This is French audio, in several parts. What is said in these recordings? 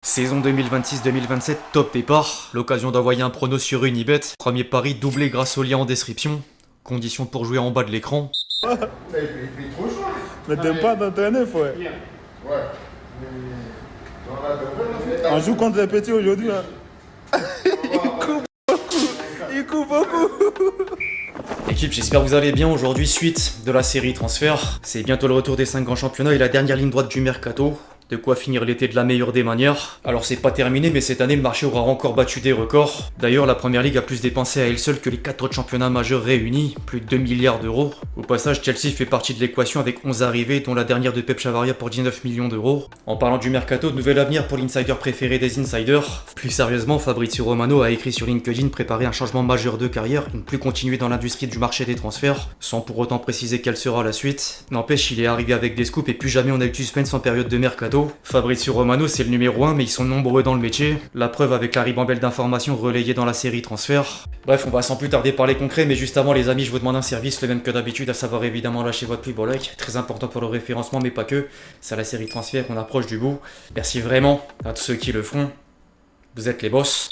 Saison 2026-2027, top départ. L'occasion d'envoyer un prono sur Unibet. Premier pari doublé grâce au lien en description. Conditions pour jouer en bas de l'écran. Mais il fait trop chaud. Mais t'aimes pas t'entraîner, frère. Ouais. On joue contre les petits aujourd'hui. Hein. Il coupe beaucoup. Équipe, j'espère que vous allez bien. Aujourd'hui, suite de la série transfert. C'est bientôt le retour des 5 grands championnats et la dernière ligne droite du mercato. De quoi finir l'été de la meilleure des manières. Alors c'est pas terminé, mais cette année le marché aura encore battu des records. D'ailleurs la première ligue a plus dépensé à elle seule que les 4 autres championnats majeurs réunis, plus de 2 milliards d'euros. Au passage, Chelsea fait partie de l'équation avec 11 arrivées, dont la dernière de Pep Chavaria pour 19 millions d'euros. En parlant du mercato, nouvel avenir pour l'insider préféré des insiders. Plus sérieusement, Fabrizio Romano a écrit sur LinkedIn préparer un changement majeur de carrière et ne plus continuer dans l'industrie du marché des transferts, sans pour autant préciser quelle sera la suite. N'empêche, il est arrivé avec des scoops et plus jamais on a eu de suspense en période de mercato. Fabrizio Romano c'est le numéro 1 mais ils sont nombreux dans le métier. La preuve avec la ribambelle d'informations relayée dans la série transfert. Bref, on va sans plus tarder parler concret, mais juste avant les amis, je vous demande un service, le même que d'habitude, à savoir évidemment lâcher votre plus beau like, très important pour le référencement mais pas que. C'est la série transfert qu'on approche du bout. Merci vraiment à tous ceux qui le font. Vous êtes les boss.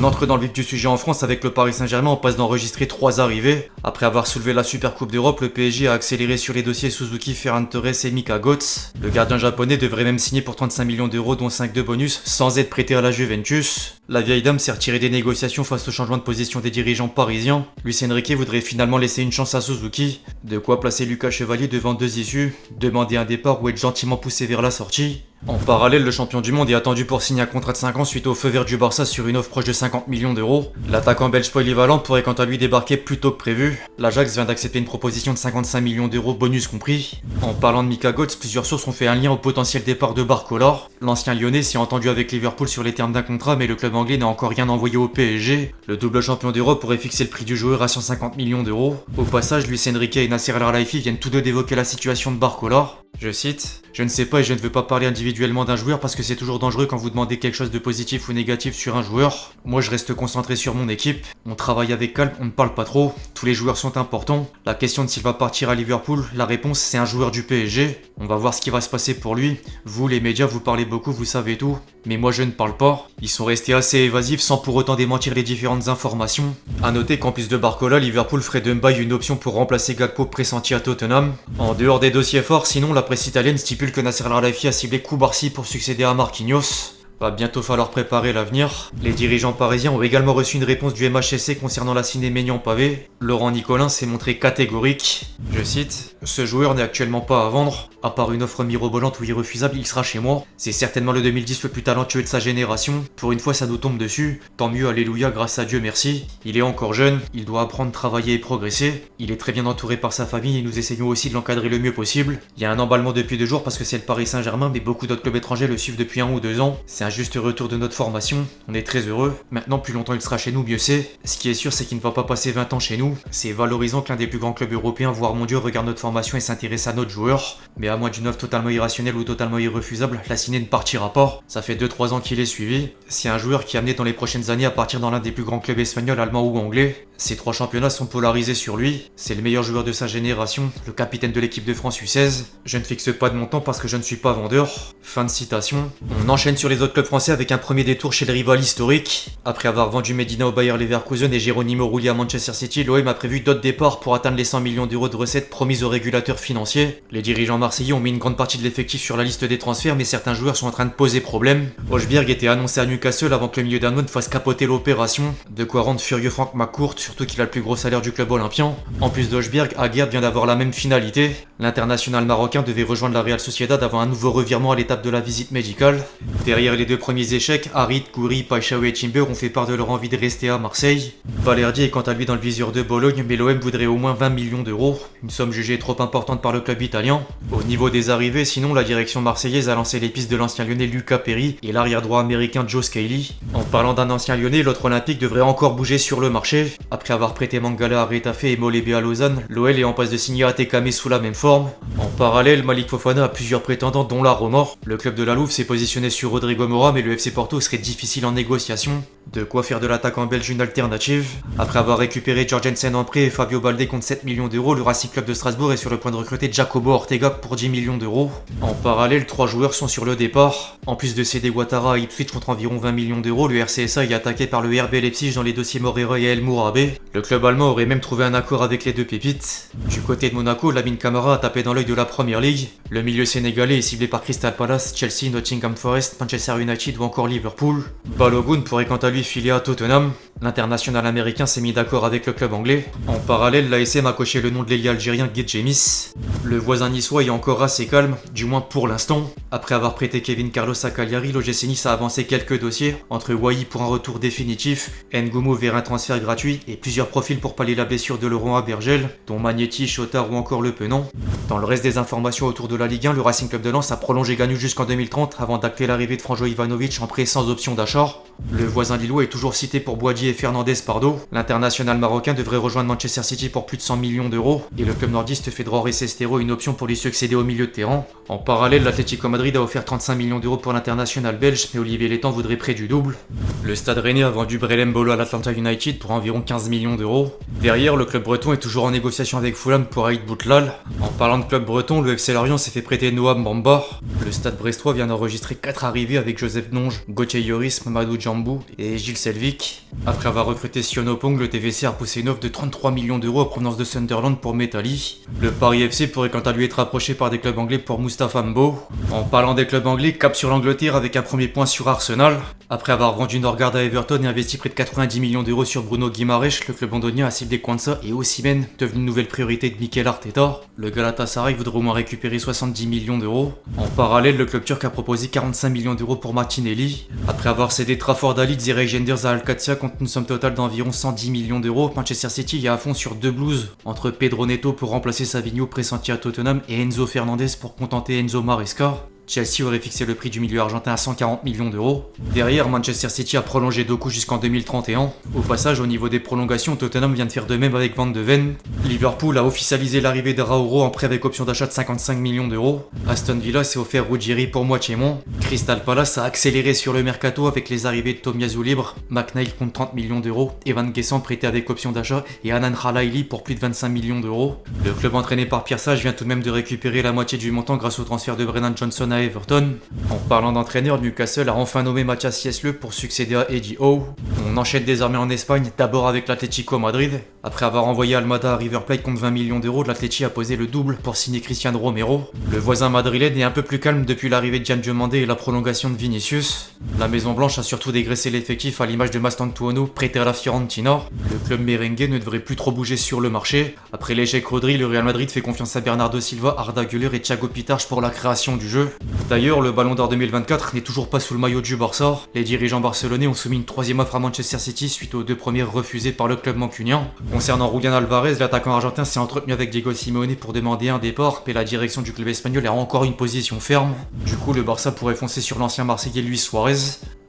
On entre dans le vif du sujet en France avec le Paris Saint-Germain, on passe d'enregistrer 3 arrivées. Après avoir soulevé la Super Coupe d'Europe, le PSG a accéléré sur les dossiers Suzuki, Ferran Torres et Mika Götze. Le gardien japonais devrait même signer pour 35 millions d'euros dont 5 de bonus, sans être prêté à la Juventus. La vieille dame s'est retirée des négociations face au changement de position des dirigeants parisiens. Luis Enrique voudrait finalement laisser une chance à Suzuki. De quoi placer Lucas Chevalier devant 2 issues, demander un départ ou être gentiment poussé vers la sortie. En parallèle, le champion du monde est attendu pour signer un contrat de 5 ans suite au feu vert du Barça sur une offre proche de 50 millions d'euros. L'attaquant belge polyvalent pourrait quant à lui débarquer plus tôt que prévu. L'Ajax vient d'accepter une proposition de 55 millions d'euros bonus compris. En parlant de Mika Götze, plusieurs sources ont fait un lien au potentiel départ de Barcola. L'ancien lyonnais s'est entendu avec Liverpool sur les termes d'un contrat, mais le club anglais n'a encore rien envoyé au PSG. Le double champion d'Europe pourrait fixer le prix du joueur à 150 millions d'euros. Au passage, Luis Enrique et Nasser Al-Khelaifi viennent tous deux d'évoquer la situation de Barcola. Je cite: « Je ne sais pas et je ne veux pas parler individuellement d'un joueur parce que c'est toujours dangereux quand vous demandez quelque chose de positif ou négatif sur un joueur. Moi je reste concentré sur mon équipe, on travaille avec calme, on ne parle pas trop, tous les joueurs sont importants. La question de s'il va partir à Liverpool, la réponse c'est un joueur du PSG. On va voir ce qui va se passer pour lui. Vous les médias vous parlez beaucoup, vous savez tout, mais moi je ne parle pas. » Ils sont restés assez évasifs sans pour autant démentir les différentes informations. A noter qu'en plus de Barcola, Liverpool ferait de Mbaye une option pour remplacer Gakpo pressenti à Tottenham. En dehors des dossiers forts, sinon la presse italienne stipule que Nasser Al-Khelaifi a ciblé Koubarsi pour succéder à Marquinhos. Va bientôt falloir préparer l'avenir. Les dirigeants parisiens ont également reçu une réponse du MHSC concernant la signée Maignan Pavé. Laurent Nicolin s'est montré catégorique. Je cite: « Ce joueur n'est actuellement pas à vendre. À part une offre mirobolante ou irrefusable, il sera chez moi. C'est certainement le 2010 le plus talentueux de sa génération. Pour une fois, ça nous tombe dessus. Tant mieux, alléluia, grâce à Dieu, merci. Il est encore jeune, il doit apprendre, travailler et progresser. Il est très bien entouré par sa famille et nous essayons aussi de l'encadrer le mieux possible. Il y a un emballement depuis 2 jours parce que c'est le Paris Saint-Germain, mais beaucoup d'autres clubs étrangers le suivent depuis 1 ou 2 ans. C'est un juste retour de notre formation. On est très heureux. Maintenant, plus longtemps il sera chez nous, mieux c'est. Ce qui est sûr, c'est qu'il ne va pas passer 20 ans chez nous. C'est valorisant que l'un des plus grands clubs européens, voire mondiaux, regarde notre formation et s'intéresse à notre joueur. Mais à moins d'une offre totalement irrationnelle ou totalement irrefusable, la ciné ne partira pas. Ça fait 2-3 ans qu'il est suivi. C'est un joueur qui est amené dans les prochaines années à partir dans l'un des plus grands clubs espagnols, allemands ou anglais. Ces 3 championnats sont polarisés sur lui. C'est le meilleur joueur de sa génération, le capitaine de l'équipe de France U16. Je ne fixe pas de montant parce que je ne suis pas vendeur. Fin de citation. On enchaîne sur les autres clubs français avec un premier détour chez le rival historique. Après avoir vendu Medina au Bayer Leverkusen et Geronimo Rulli à Manchester City, l'OM a prévu d'autres départs pour atteindre les 100 millions d'euros de recettes promises aux régulateurs financiers. Les dirigeants marseillais ont mis une grande partie de l'effectif sur la liste des transferts, mais certains joueurs sont en train de poser problème. Højbjerg était annoncé à Newcastle avant que le milieu danois fasse capoter l'opération. De quoi rendre furieux Frank McCourt, surtout qu'il a le plus gros salaire du club olympien. En plus d'Højbjerg, Aguerd vient d'avoir la même finalité. L'international marocain devait rejoindre la Real Sociedad avant un nouveau revirement à l'étape de la visite médicale. Derrière les 2 premiers échecs, Harit, Gouiri, Paixão et Timber ont fait part de leur envie de rester à Marseille. Balerdi est quant à lui dans le viseur de Bologne, mais l'OM voudrait au moins 20 millions d'euros, une somme jugée trop importante par le club italien. Au niveau des arrivées, sinon, la direction marseillaise a lancé les pistes de l'ancien lyonnais Lucas Perry et l'arrière droit américain Joe Scaly. En parlant d'un ancien lyonnais, l'autre olympique devrait encore bouger sur le marché. Après avoir prêté Mangala à Retafe et Molebe à Lausanne, l'OL est en passe de signer Atekame sous la même forme. En parallèle, Malik Fofana a plusieurs prétendants dont la Roma. Le club de la Louve s'est positionné sur Rodrigo Mora, mais le FC Porto serait difficile en négociation. De quoi faire de l'attaquant belge une alternative. Après avoir récupéré Jorgensen en prêt et Fabio Baldé contre 7 millions d'euros, le Racing Club de Strasbourg est sur le point de recruter Jacobo Ortega pour 10 millions d'euros. En parallèle, 3 joueurs sont sur le départ. En plus de céder Ouattara à Ipswich contre environ 20 millions d'euros, le RCSA est attaqué par le RB Leipzig dans les dossiers Moreira et El Mourabe. Le club allemand aurait même trouvé un accord avec les deux pépites. Du côté de Monaco, Lamine Camara a tapé dans l'œil de la Premier League. Le milieu sénégalais est ciblé par Crystal Palace, Chelsea, Nottingham Forest, Manchester United ou encore Liverpool. Balogun pourrait quant à lui filer à Tottenham. L'international américain s'est mis d'accord avec le club anglais. En parallèle, l'ASM a coché le nom de l'ailier algérien Guy Jemis. Le voisin niçois est encore assez calme, du moins pour l'instant. Après avoir prêté Kevin Carlos à Cagliari, l'OGC Nice a avancé quelques dossiers, entre Wai pour un retour définitif, Ngoumou vers un transfert gratuit et plusieurs profils pour pallier la blessure de Laurent Abergel, dont Magnetti, Chotard ou encore Le Penant. Dans le reste des informations autour de la Ligue 1, le Racing Club de Lens a prolongé Gagnou jusqu'en 2030 avant d'acter l'arrivée de Franjo Ivanovic en prêt sans option d'achat. Le voisin lillois est toujours cité pour Boadi et Fernandez Pardo. L'international marocain devrait rejoindre Manchester City pour plus de 100 millions d'euros et le club nordiste fait droit Recestero une option pour lui succéder au milieu de terrain. En parallèle, l'Atlético Madrid a offert 35 millions d'euros pour l'international belge, mais Olivier Létang voudrait près du double. Le Stade Rennais a vendu Brelem Bolo à l'Atlanta United pour environ 15 millions d'euros. Derrière, le club breton est toujours en négociation avec Fulham pour Aïd Boutlal. En parlant de club breton, le FC Lorient s'est fait prêter Noam Bamba. Le Stade brestois vient d'enregistrer 4 arrivées avec Joseph Nonge, Gauthier Yoris, Mamadou Djambou et Gilles Selvic. Après avoir recruté Sionopong, le TVC a poussé une offre de 33 millions d'euros en provenance de Sunderland pour Metali. Le Paris FC pourrait quant à lui être approché par des clubs anglais pour Moustapha Mbo. En parlant des clubs anglais, cap sur l'Angleterre avec un premier point sur Arsenal. Après avoir vendu Norgard à Everton et investi près de 90 millions d'euros sur Bruno Guimaraes, le club londonien a ciblé Kwanza et Osimhen, devenu une nouvelle priorité de Mikel Arteta. Le Galatasaray voudrait au moins récupérer 70 millions d'euros. En parallèle, le club turc a proposé 45 millions d'euros pour Martinelli. Après avoir cédé Trafford à Leeds et Regenders à Alcatia contre une somme totale d'environ 110 millions d'euros, Manchester City est à fond sur 2 blues, entre Pedro Neto pour remplacer Savigno pressenti à Tottenham et Enzo Fernandez pour contenter Enzo Maresca. Chelsea aurait fixé le prix du milieu argentin à 140 millions d'euros. Derrière, Manchester City a prolongé Doku jusqu'en 2031. Au passage, au niveau des prolongations, Tottenham vient de faire de même avec Van de Ven. Liverpool a officialisé l'arrivée d'Arauro en prêt avec option d'achat de 55 millions d'euros. Aston Villa s'est offert Ruggieri pour moitié moins. Crystal Palace a accéléré sur le mercato avec les arrivées de Tomiyasu libre, McNeil compte 30 millions d'euros, Evan Guessant prêté avec option d'achat et Anan Khalaili pour plus de 25 millions d'euros. Le club entraîné par Pierre Sage vient tout de même de récupérer la moitié du montant grâce au transfert de Brennan Johnson à Everton. En parlant d'entraîneur, Newcastle a enfin nommé Mathias Yesle pour succéder à Eddie Howe. On enchaîne désormais en Espagne, d'abord avec l'Atlético Madrid. Après avoir envoyé Almada à River Plate contre 20 millions d'euros, l'Atleti a posé le double pour signer Cristiano Romero. Le voisin madrilène est un peu plus calme depuis l'arrivée de Gian Diomandé et la prolongation de Vinicius. La Maison Blanche a surtout dégraissé l'effectif à l'image de Mastantuono prêté à la Fiorentina. Le club merengue ne devrait plus trop bouger sur le marché. Après l'échec Rodri, le Real Madrid fait confiance à Bernardo Silva, Arda Güler et Thiago Pitach pour la création du jeu. D'ailleurs, le Ballon d'Or 2024 n'est toujours pas sous le maillot du Barça. Les dirigeants barcelonais ont soumis une troisième offre à Manchester City suite aux 2 premières refusées par le club mancunien. Concernant Julián Alvarez, l'attaquant argentin s'est entretenu avec Diego Simeone pour demander un départ, mais la direction du club espagnol a encore une position ferme. Du coup, le Barça pourrait foncer sur l'ancien Marseillais Luis Suarez.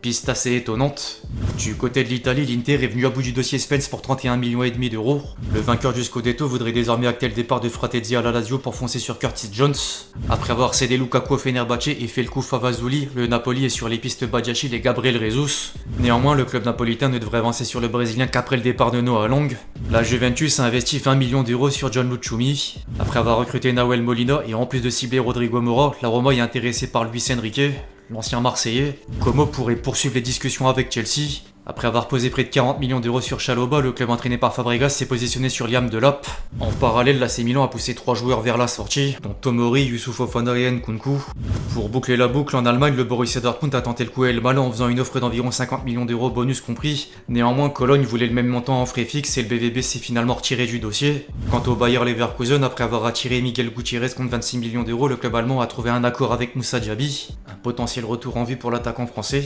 Piste assez étonnante. Du côté de l'Italie, l'Inter est venu à bout du dossier Spence pour 31,5 millions d'euros. Le vainqueur du Scudetto voudrait désormais acter le départ de Fratesi à la Lazio pour foncer sur Curtis Jones. Après avoir cédé Lukaku au Fenerbahçe et fait le coup Favazoli, le Napoli est sur les pistes Badiachil et Gabriel Jesus. Néanmoins, le club napolitain ne devrait avancer sur le Brésilien qu'après le départ de Noah Long. La Juventus a investi 20 millions d'euros sur John Luchumi. Après avoir recruté Nahuel Molina et en plus de cibler Rodrigo Mora, la Roma est intéressée par Luis Enrique, l'ancien Marseillais. Como pourrait poursuivre les discussions avec Chelsea. Après avoir posé près de 40 millions d'euros sur Chalobah, le club entraîné par Fabregas s'est positionné sur Liam Delap. En parallèle, l'AC Milan a poussé 3 joueurs vers la sortie, dont Tomori, Youssouf Fofana et Nkunku. Pour boucler la boucle, en Allemagne, le Borussia Dortmund a tenté le coup à El Malin en faisant une offre d'environ 50 millions d'euros bonus compris. Néanmoins, Cologne voulait le même montant en frais fixes et le BVB s'est finalement retiré du dossier. Quant au Bayer Leverkusen, après avoir attiré Miguel Gutiérrez contre 26 millions d'euros, le club allemand a trouvé un accord avec Moussa Diaby. Un potentiel retour en vue pour l'attaquant français.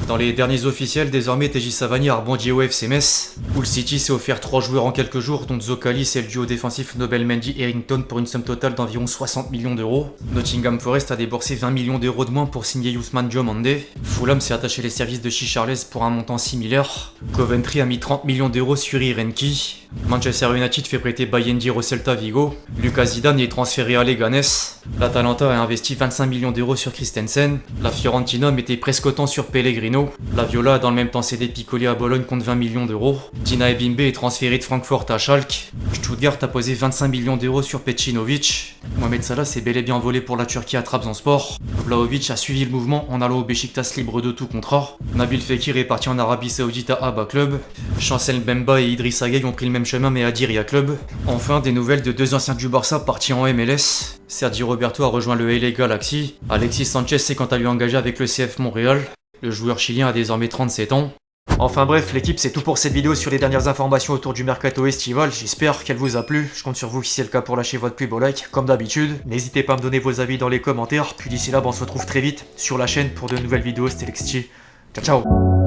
Dans les derniers officiels, désormais TJ Savani a rebondi au FC Metz. Hull City s'est offert 3 joueurs en quelques jours, dont Zokalis et le duo défensif Nobel Mendy Harrington pour une somme totale d'environ 60 millions d'euros. Nottingham Forest a déboursé 20 millions d'euros de moins pour signer Ousmane Diomandé. Fulham s'est attaché les services de Chicharles pour un montant similaire. Coventry a mis 30 millions d'euros sur Irenki. Manchester United fait prêter Bayendir au Celta Vigo. Lucas Zidane est transféré à Leganés. L'Atalanta a investi 25 millions d'euros sur Christensen. La Fiorentina mettait presque autant sur Pellegrino. La Viola a dans le même temps cédé Piccoli à Bologne contre 20 millions d'euros. Dina Ebimbe est transféré de Francfort à Schalke. Stuttgart a posé 25 millions d'euros sur Pecinovic. Mohamed Salah s'est bel et bien envolé pour la Turquie à Trabzonspor. Vlahovic a suivi le mouvement en allant au Beşiktaş libre de tout contrat. Nabil Fekir est parti en Arabie Saoudite à Abba Club. Chancel Mbemba et Idrissa Gueye ont pris le même chemin mais à Diriyah Club. Enfin, des nouvelles de deux anciens du Barça partis en MLS. Sergio Roberto a rejoint le LA Galaxy. Alexis Sanchez s'est quant à lui engagé avec le CF Montréal. Le joueur chilien a désormais 37 ans. Enfin bref, l'équipe, c'est tout pour cette vidéo sur les dernières informations autour du mercato estival. J'espère qu'elle vous a plu. Je compte sur vous si c'est le cas pour lâcher votre plus beau like, comme d'habitude. N'hésitez pas à me donner vos avis dans les commentaires. Puis d'ici là, on se retrouve très vite sur la chaîne pour de nouvelles vidéos. C'était Lexti. Ciao ciao.